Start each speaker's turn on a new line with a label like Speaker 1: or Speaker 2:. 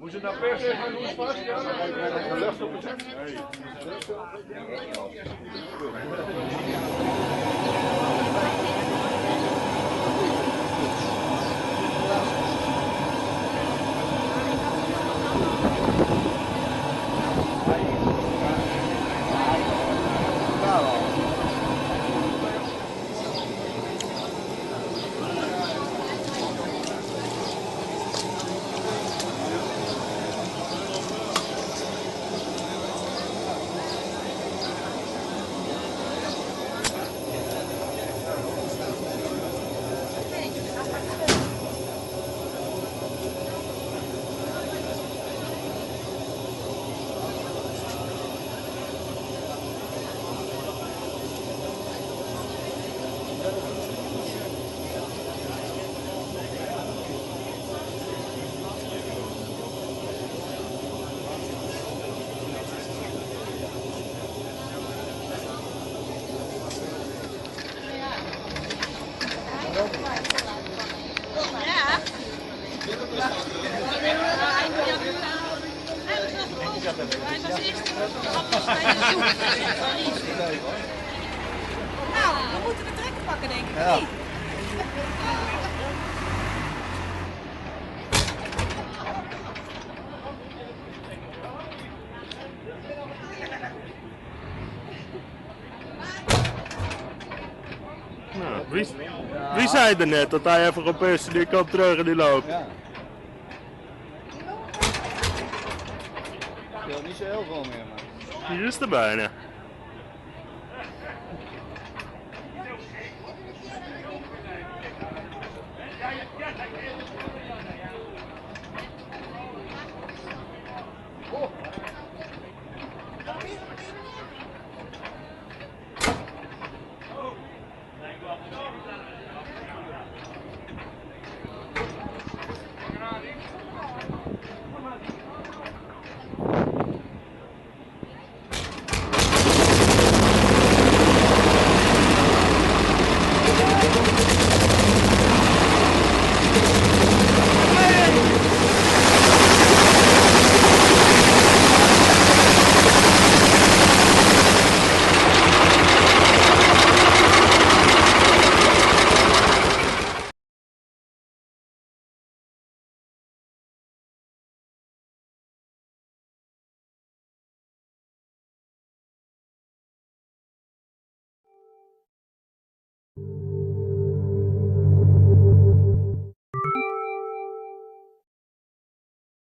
Speaker 1: Moet je nou per se gaan doen vast? Ja, dan lucht op het.
Speaker 2: Nou, we moeten de trekker pakken, denk ik.
Speaker 3: Ja.
Speaker 4: Nou, wie zei er net dat hij even op is en die komt terug en die loopt?
Speaker 3: Ja. Ik wil niet zo heel veel meer, maar.
Speaker 4: Hier is er bijna.